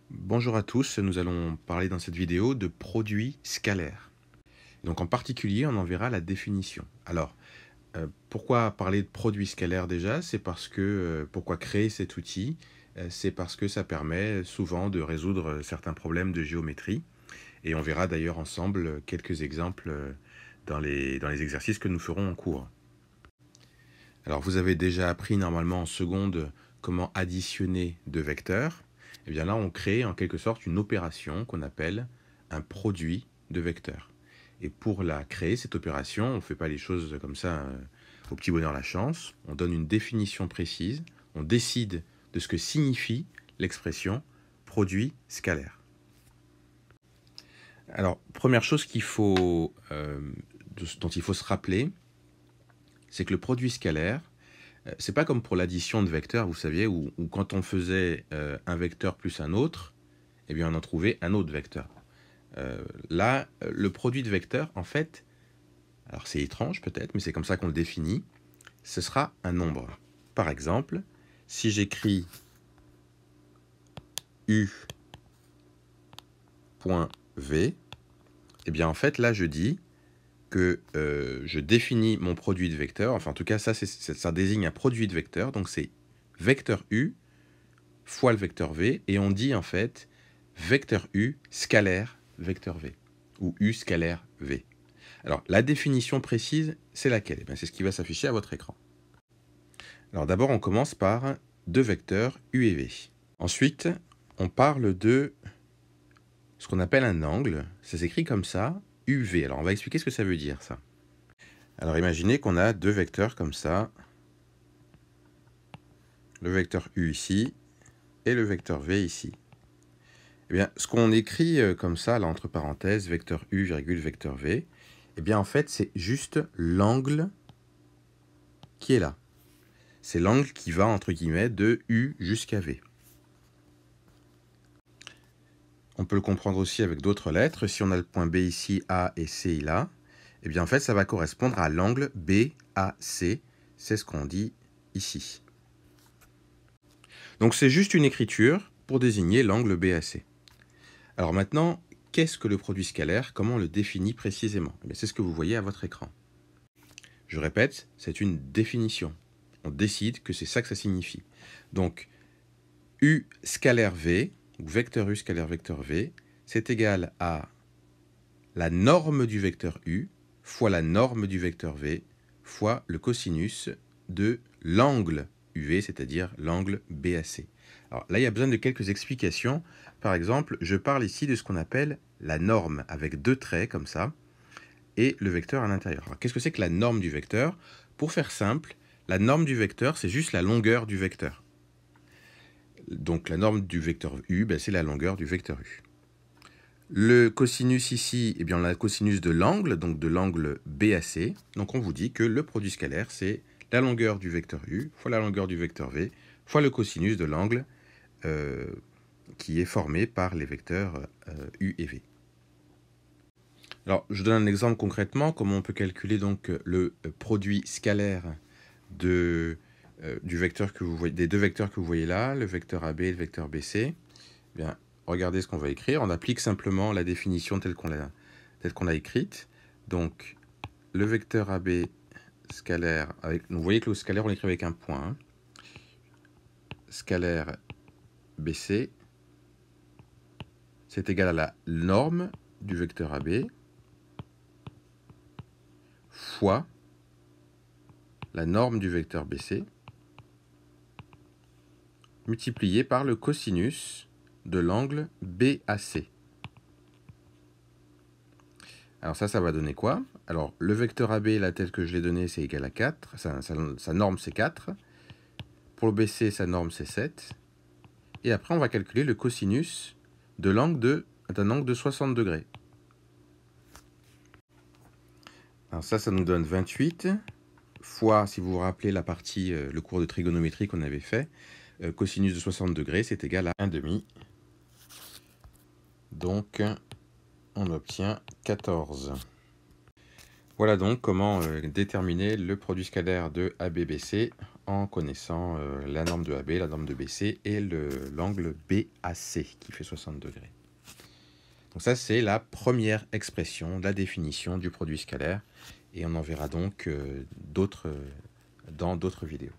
Bonjour à tous, nous allons parler dans cette vidéo de produits scalaires. Donc en particulier, on en verra la définition. Alors, pourquoi parler de produits scalaires déjà? C'est parce que, pourquoi créer cet outil? C'est parce que ça permet souvent de résoudre certains problèmes de géométrie. Et on verra d'ailleurs ensemble quelques exemples dans les exercices que nous ferons en cours. Alors, vous avez déjà appris normalement en seconde comment additionner deux vecteurs. Et bien là, on crée en quelque sorte une opération qu'on appelle un produit de vecteurs. Et pour la créer, cette opération, on ne fait pas les choses comme ça au petit bonheur la chance. On donne une définition précise, on décide de ce que signifie l'expression produit scalaire. Alors, première chose dont il faut se rappeler, c'est que le produit scalaire, c'est pas comme pour l'addition de vecteurs, vous saviez, où quand on faisait un vecteur plus un autre, eh bien on en trouvait un autre vecteur. Là, le produit de vecteurs, en fait, alors c'est étrange peut-être, mais c'est comme ça qu'on le définit, ce sera un nombre. Par exemple, si j'écris u.v, eh bien en fait là je dis que je définis mon produit de vecteurs, enfin en tout cas ça désigne un produit de vecteurs, donc c'est vecteur u fois le vecteur v, et on dit en fait vecteur u scalaire vecteur v, ou u scalaire v. Alors la définition précise, c'est laquelle? Eh bien, c'est ce qui va s'afficher à votre écran. Alors d'abord on commence par deux vecteurs u et v. Ensuite on parle de ce qu'on appelle un angle, ça s'écrit comme ça, uv. Alors on va expliquer ce que ça veut dire ça. Alors imaginez qu'on a deux vecteurs comme ça, le vecteur u ici et le vecteur v ici. Eh bien, ce qu'on écrit comme ça, là, entre parenthèses, vecteur u, virgule, vecteur v, eh bien, en fait, c'est juste l'angle qui est là. C'est l'angle qui va, entre guillemets, de u jusqu'à v. On peut le comprendre aussi avec d'autres lettres. Si on a le point B ici, A et C là, eh bien, en fait, ça va correspondre à l'angle BAC. C'est ce qu'on dit ici. Donc, c'est juste une écriture pour désigner l'angle BAC. Alors maintenant, qu'est-ce que le produit scalaire? Comment on le définit précisément? C'est ce que vous voyez à votre écran. Je répète, c'est une définition. On décide que c'est ça que ça signifie. Donc, u scalaire v, ou vecteur u scalaire vecteur v, c'est égal à la norme du vecteur u fois la norme du vecteur v fois le cosinus de l'angle uv, c'est-à-dire l'angle BAC. Alors là, il y a besoin de quelques explications. Par exemple, je parle ici de ce qu'on appelle la norme, avec deux traits comme ça, et le vecteur à l'intérieur. Qu'est-ce que c'est que la norme du vecteur? Pour faire simple, la norme du vecteur, c'est juste la longueur du vecteur. Donc la norme du vecteur u, c'est la longueur du vecteur u. Le cosinus ici, eh bien, on a le cosinus de l'angle, donc de l'angle BAC. Donc on vous dit que le produit scalaire, c'est la longueur du vecteur u fois la longueur du vecteur v fois le cosinus de l'angle qui est formé par les vecteurs u et v. Alors, je donne un exemple concrètement, comment on peut calculer donc le produit scalaire du vecteur que vous voyez, des deux vecteurs que vous voyez là, le vecteur AB et le vecteur BC. Eh bien, regardez ce qu'on va écrire. On applique simplement la définition telle qu'on l'a écrite. Donc, le vecteur AB scalaire, vous voyez que le scalaire, on l'écrit avec un point. Hein. Scalaire BC, c'est égal à la norme du vecteur AB fois la norme du vecteur BC multiplié par le cosinus de l'angle BAC. Alors ça va donner quoi? Alors le vecteur AB, là, tel que je l'ai donné, c'est égal à 4. Sa norme, c'est 4. Pour le BC, sa norme, c'est 7. Et après, on va calculer le cosinus de l'angle d'un angle de 60 degrés. Alors ça nous donne 28 fois, si vous vous rappelez la partie, le cours de trigonométrie qu'on avait fait, cosinus de 60 degrés, c'est égal à 1,5. Donc, on obtient 14. Voilà donc comment déterminer le produit scalaire de ABBC en connaissant la norme de AB, la norme de BC et l'angle BAC qui fait 60 degrés. Donc ça, c'est la première expression, la définition du produit scalaire. Et on en verra donc d'autres dans d'autres vidéos.